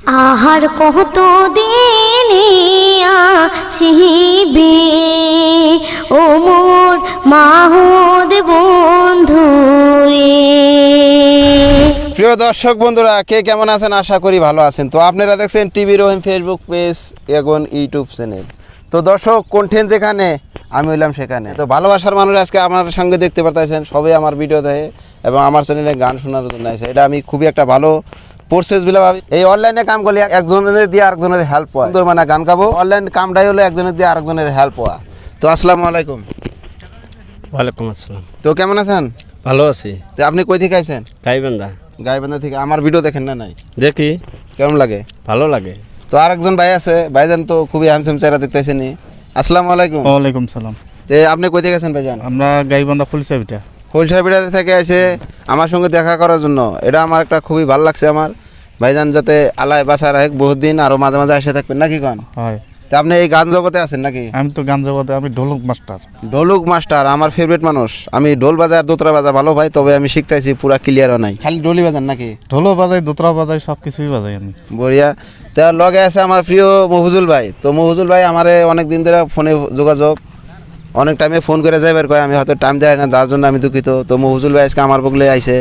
আহার কত দিনে আসিবে ও মোর মাহুদ বন্ধু রে। প্রিয় দর্শক বন্ধুরা, কে কেমন আছেন? আশা করি ভালো আছেন। তো আপনারা দেখছেন টিভি রহিম ফেসবুক পেজ এবং ইউটিউব চ্যানেল। তো দর্শক, কন্টেন্ট যেখানে আমি হইলাম সেখানে। তো ভালোবাসার মানুষ আজকে আমার সঙ্গে দেখতে পারতেছেন, সবাই আমার ভিডিও দেখে এবং আমার চ্যানেলে গান শোনার জন্য আসে। এটা আমি খুবই একটা ভালো প্রসেস বলে ভাবি। এই অনলাইনে কাম করলে একজনের দিয়ে আরেকজনের হেল্প হয়। সুন্দর মানে গান গাবো, অনলাইন কামটাই হলো একজনের দিয়ে আরেকজনের হেল্প হওয়া। তো আসসালামু আলাইকুম। ওয়ালাইকুম আসসালাম। তো কেমন আছেন? ভালো আছি। তো আপনি কই থেকে আইছেন? গাইবান্ধা। গাইবান্ধা থেকে। আমার ভিডিও দেখেন না? নাই। দেখি। কেমন লাগে? ভালো লাগে। তো আরেকজন ভাই আছে, ভাইজান তো খুবই হ্যান্ডসাম চেহারা দেখতেছেন। আসসালামু আলাইকুম। ওয়ালাইকুম সালাম। তো আপনি কই থেকে আছেন ভাইজান? আমরা গাইবান্ধা ফুলসাবিটা ফুলসাবিটা থেকে এসে আমার সঙ্গে দেখা করার জন্য। এটা আমার একটা খুবই ভালো লাগছে আমার। ভাইজান যাতে আল্লাহ বাঁচা রাখে, বহুত দিন আরো মাঝে মাঝে এসে থাকবেন নাকি গান? হয়। তো আপনি এই গান জগতে আছেন নাকি? আমি তো গান জগতে, আমি ঢোলক মাস্টার। ঢোলক মাস্টার আমার ফেভারিট মানুষ। আমি ঢোল বাজার দোতরা বাজা ভালো ভাই, তবে আমি শিখতেছি, পুরা ক্লিয়ারও নাই। খালি ঢোলই বাজান নাকি? ঢোলও বাজাই, দোতরা বাজাই, সব কিছুই বাজাই আমি। বঢ়িয়া। তা লগে আছে আমার প্রিয় মফুজুল ভাই। তো মফুজুল ভাই আমার অনেক দিন ধরে ফোনে যোগাযোগ, অনেক টাইমে ফোন করে যাইবার কয়, আমি হয়তো টাইম দেয় না, তার জন্য আমি দুঃখিত। তো মফুজুল ভাই আজকে আমার বগলে আইসে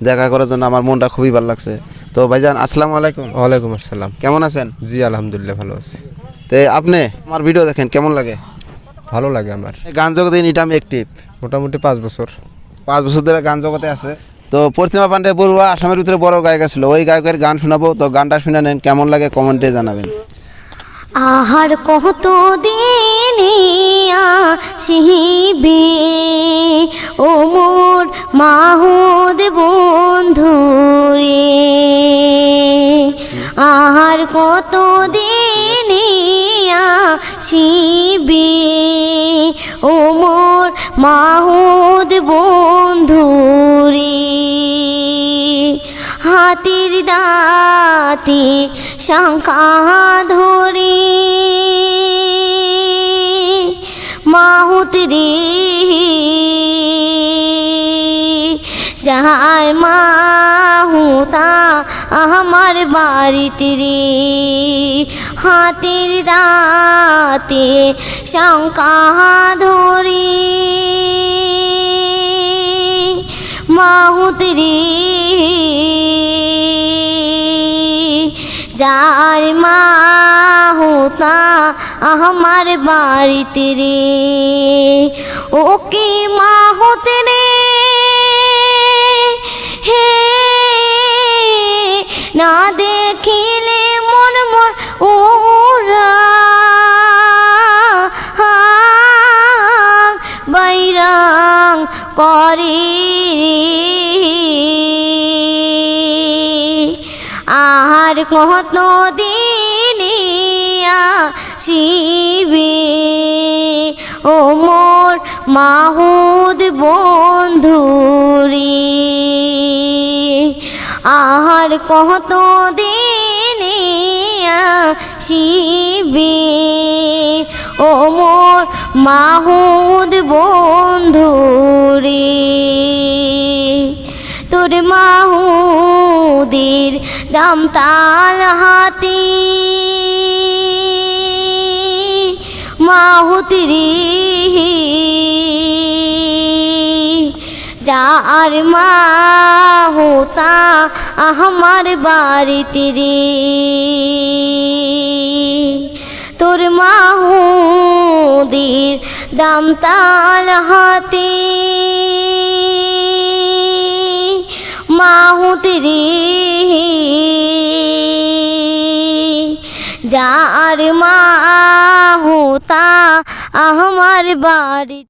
দেখা করার জন্য, আমার মনটা খুবই ভালো লাগছে। তো ভাইজান আসসালামু আলাইকুম। ওয়ালাইকুম আসসালাম। কেমন আছেন? জি আলহামদুলিল্লাহ ভালো আছি। তো আপনি আমার ভিডিও দেখেন, কেমন লাগে? ভালো লাগে আমার। গান জগতে নিটা আমি অ্যাক্টিভ, মোটামুটি 5 বছর। 5 বছর ধরে গান জগতে আছে। তো প্রতিমা পান্ডে বড়ুয়া আসামের ভিতরে বড় গায়ক ছিল, ওই গায়কের গান শোনাবো। তো গানটা শুনে নেন, কেমন লাগে কমেন্টে জানাবেন। আহার কত দিনে আসিবে ও মোর মাহুদ বন্ধু রে। আহার কত দিনে আসিবে ও মোর মাহুদ বন্ধু রে। হাতির দাঁতে শঙ্কা ধরে মাহুত রে, যাহার মাহুতা আমার বাড়িতে রে। হাতির দাঁতে শঙ্কা ধরে মাহুত রে, যার মাহুতা আমার বাড়িতে রে। ওকে মাহুত রে হে, না দেখিলে মন মোর ওরা বাইরাং করে রে। আর কত দিনে আসিবে ও মোর মাহুদ বন্ধু রে। আর কত দিনে আসিবে ও মোর মাহুদ বন্ধু রে। তোর মাহুদের দাম তাল হাতে মাহুত রে, যার মাহুতা আমার বাড়িতে রে। তোর মাহুদের দাম তাল হাতে মাহুত রে, যার মাহুতা আমার বাড়ি।